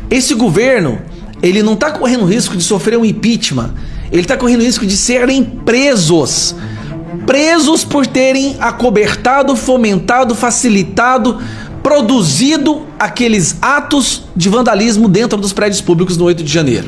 Esse governo, ele não está correndo risco de sofrer um impeachment, ele está correndo risco de serem presos por terem acobertado, fomentado, facilitado, produzido aqueles atos de vandalismo dentro dos prédios públicos no 8 de janeiro.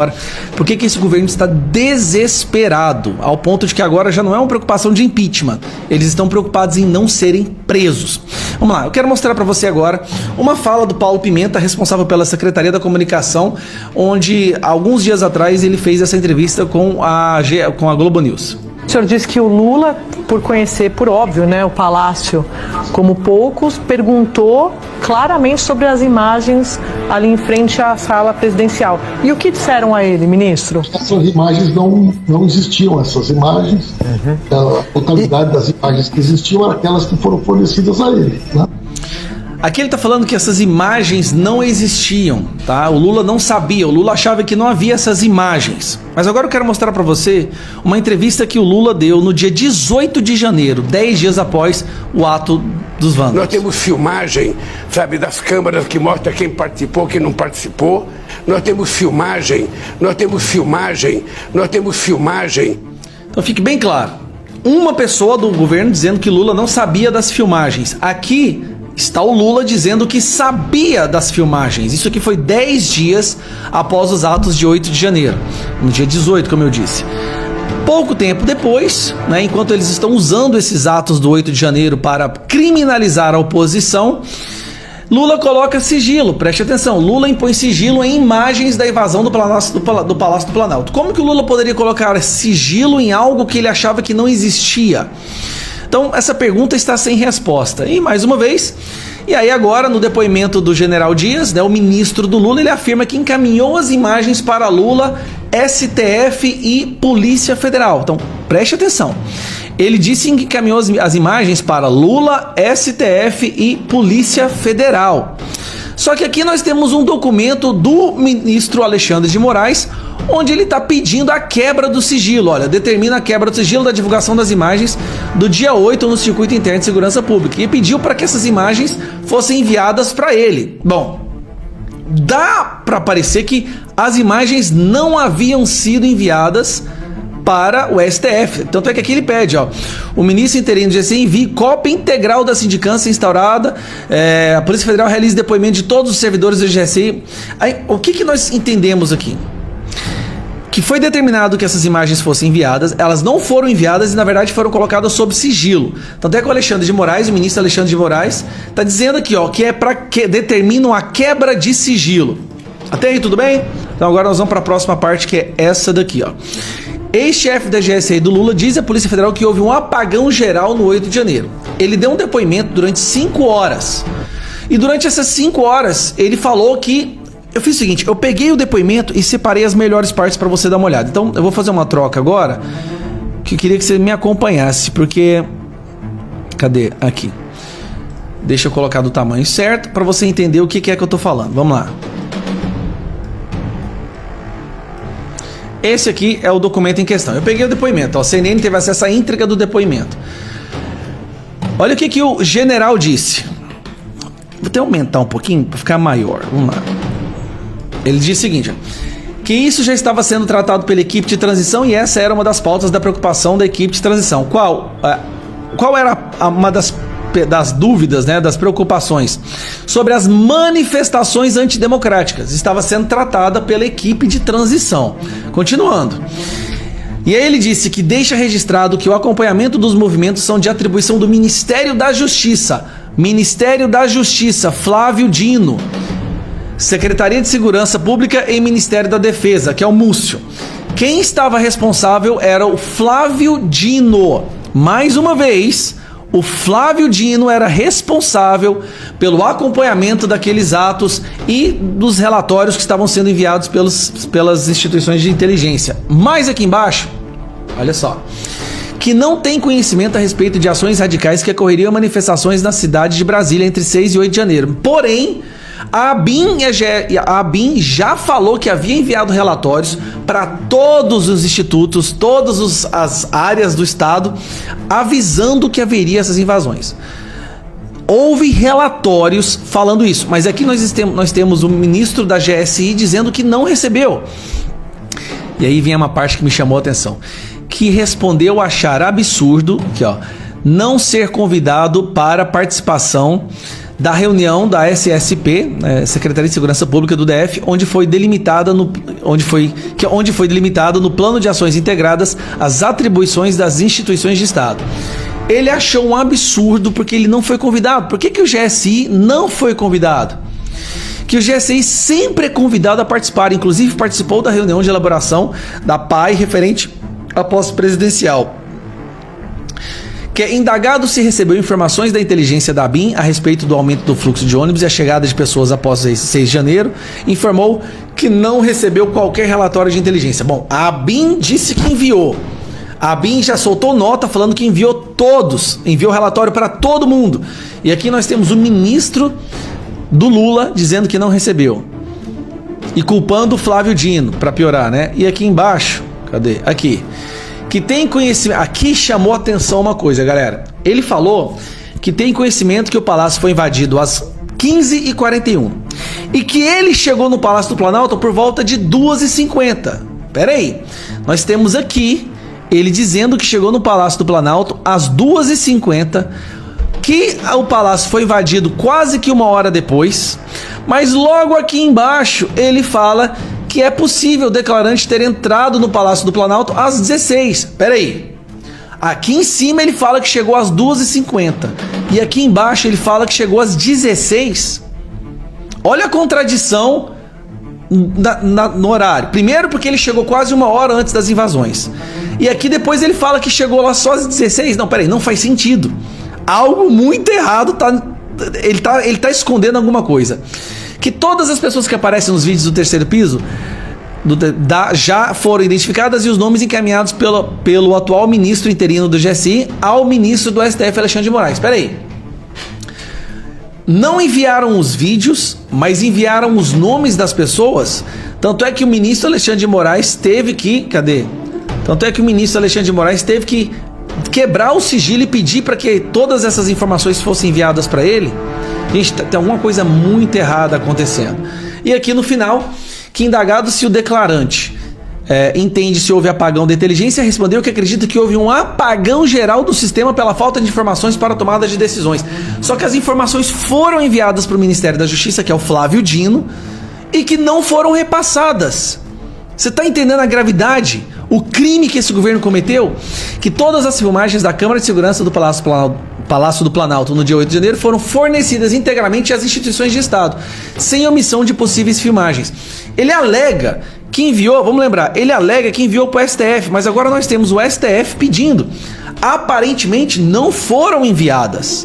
Por que esse governo está desesperado, ao ponto de que agora já não é uma preocupação de impeachment, eles estão preocupados em não serem presos? Vamos lá, eu quero mostrar para você agora uma fala do Paulo Pimenta, responsável pela Secretaria da Comunicação, onde alguns dias atrás ele fez essa entrevista com a Globo News. O senhor disse que o Lula, por conhecer, por óbvio, né, o Palácio como poucos, perguntou claramente sobre as imagens ali em frente à sala presidencial. E o que disseram a ele, ministro? Essas imagens não existiam, essas imagens. A totalidade das imagens que existiam eram aquelas que foram fornecidas a ele, né? Aqui ele está falando que essas imagens não existiam, tá? O Lula não sabia, o Lula achava que não havia essas imagens. Mas agora eu quero mostrar para você uma entrevista que o Lula deu no dia 18 de janeiro, 10 dias após o ato dos vândalos. Nós temos filmagem, sabe, das câmeras que mostra quem participou, quem não participou. Nós temos filmagem. Então fique bem claro, uma pessoa do governo dizendo que Lula não sabia das filmagens. Aqui está o Lula dizendo que sabia das filmagens. Isso aqui foi 10 dias após os atos de 8 de janeiro, no dia 18, como eu disse. Pouco tempo depois, né, enquanto eles estão usando esses atos do 8 de janeiro para criminalizar a oposição, Lula coloca sigilo, preste atenção, Lula impõe sigilo em imagens da invasão do Palácio do Planalto. Como que o Lula poderia colocar sigilo em algo que ele achava que não existia? Então, essa pergunta está sem resposta. E, mais uma vez, e aí agora, no depoimento do general Dias, né, o ministro do Lula, ele afirma que encaminhou as imagens para Lula, STF e Polícia Federal. Então, preste atenção. Ele disse que encaminhou as imagens para Lula, STF e Polícia Federal. Só que aqui nós temos um documento do ministro Alexandre de Moraes, onde ele está pedindo a quebra do sigilo. Olha, determina a quebra do sigilo da divulgação das imagens do dia 8 no Circuito Interno de Segurança Pública. E pediu para que essas imagens fossem enviadas para ele. Bom, dá para parecer que as imagens não haviam sido enviadas para o STF. Tanto é que aqui ele pede, ó, o ministro interino do GC envie cópia integral da sindicância instaurada, a Polícia Federal realize depoimento de todos os servidores do GC. Aí, o que nós entendemos aqui? Que foi determinado que essas imagens fossem enviadas, elas não foram enviadas e na verdade foram colocadas sob sigilo. Tanto é que o Alexandre de Moraes, o ministro Alexandre de Moraes, está dizendo aqui, ó, que é para que determinam a quebra de sigilo. Até aí tudo bem? Então agora nós vamos para a próxima parte, que é essa daqui, ó. Ex-chefe da GSI do Lula diz à Polícia Federal que houve um apagão geral no 8 de janeiro. Ele deu um depoimento durante 5 horas. E durante essas 5 horas, ele falou que... Eu fiz o seguinte, eu peguei o depoimento e separei as melhores partes para você dar uma olhada. Então, eu vou fazer uma troca agora, que eu queria que você me acompanhasse, porque... Cadê? Aqui. Deixa eu colocar do tamanho certo para você entender o que é que eu tô falando. Vamos lá. Esse aqui é o documento em questão. Eu peguei o depoimento, ó, a CNN teve acesso à íntegra do depoimento. Olha o que o general disse. Vou até aumentar um pouquinho para ficar maior. Vamos lá. Ele disse o seguinte, ó, que isso já estava sendo tratado pela equipe de transição e essa era uma das pautas da preocupação da equipe de transição. Qual era uma das dúvidas, né, das preocupações sobre as manifestações antidemocráticas? Estava sendo tratada pela equipe de transição. Continuando. E aí ele disse que deixa registrado que o acompanhamento dos movimentos são de atribuição do Ministério da Justiça. Ministério da Justiça, Flávio Dino. Secretaria de Segurança Pública e Ministério da Defesa, que é o Múcio. Quem estava responsável era o Flávio Dino. Mais uma vez, o Flávio Dino era responsável pelo acompanhamento daqueles atos e dos relatórios que estavam sendo enviados pelas instituições de inteligência. Mais aqui embaixo, olha só, que não tem conhecimento a respeito de ações radicais que ocorreriam em manifestações na cidade de Brasília entre 6 e 8 de janeiro. Porém, a ABIN já falou que havia enviado relatórios para todos os institutos, todas as áreas do Estado, avisando que haveria essas invasões. houve relatórios falando isso, mas aqui nós temos o ministro da GSI dizendo que não recebeu. E aí vem uma parte que me chamou a atenção, que respondeu achar absurdo, aqui, ó, não ser convidado para participação da reunião da SSP, Secretaria de Segurança Pública do DF, onde foi delimitado no Plano de Ações Integradas as atribuições das instituições de Estado. Ele achou um absurdo porque ele não foi convidado. Por que o GSI não foi convidado? Que o GSI sempre é convidado a participar, inclusive participou da reunião de elaboração da PAI referente à posse presidencial. Que é indagado se recebeu informações da inteligência da ABIN a respeito do aumento do fluxo de ônibus e a chegada de pessoas após 6 de janeiro, informou que não recebeu qualquer relatório de inteligência. Bom, a ABIN disse que enviou. A ABIN já soltou nota falando que enviou todos, enviou relatório para todo mundo. E aqui nós temos o ministro do Lula dizendo que não recebeu. E culpando o Flávio Dino, para piorar, né? E aqui embaixo, cadê? Aqui. Que tem conhecimento... Aqui chamou atenção uma coisa, galera. Ele falou que tem conhecimento que o Palácio foi invadido às 15h41. E que ele chegou no Palácio do Planalto por volta de 2h50. Pera aí. Nós temos aqui ele dizendo que chegou no Palácio do Planalto às 2h50, que o Palácio foi invadido quase que uma hora depois. Mas logo aqui embaixo ele fala que é possível o declarante ter entrado no Palácio do Planalto às 16. Pera aí. Aqui em cima ele fala que chegou às 2h50. E aqui embaixo ele fala que chegou às 16. Olha a contradição no horário. Primeiro porque ele chegou quase uma hora antes das invasões. E aqui depois ele fala que chegou lá só às 16. Não, pera aí, não faz sentido. Algo muito errado ele tá escondendo alguma coisa. Que todas as pessoas que aparecem nos vídeos do terceiro piso já foram identificadas e os nomes encaminhados pelo atual ministro interino do GSI ao ministro do STF, Alexandre de Moraes. Espera aí. Não enviaram os vídeos, mas enviaram os nomes das pessoas. Tanto é que o ministro Alexandre de Moraes teve que... Cadê? Tanto é que o ministro Alexandre de Moraes teve que quebrar o sigilo e pedir para que todas essas informações fossem enviadas para ele. Gente, tem alguma coisa muito errada acontecendo. E aqui no final, que indagado se o declarante entende se houve apagão da inteligência, respondeu que acredita que houve um apagão geral do sistema pela falta de informações para a tomada de decisões. Só que as informações foram enviadas para o Ministério da Justiça, que é o Flávio Dino, e que não foram repassadas. Você está entendendo a gravidade? O crime que esse governo cometeu? Que todas as filmagens da Câmara de Segurança do Palácio do Planalto no dia 8 de janeiro foram fornecidas integramente às instituições de Estado, sem omissão de possíveis filmagens. Ele alega que enviou, vamos lembrar, ele alega que enviou para o STF, mas agora nós temos o STF pedindo. Aparentemente não foram enviadas.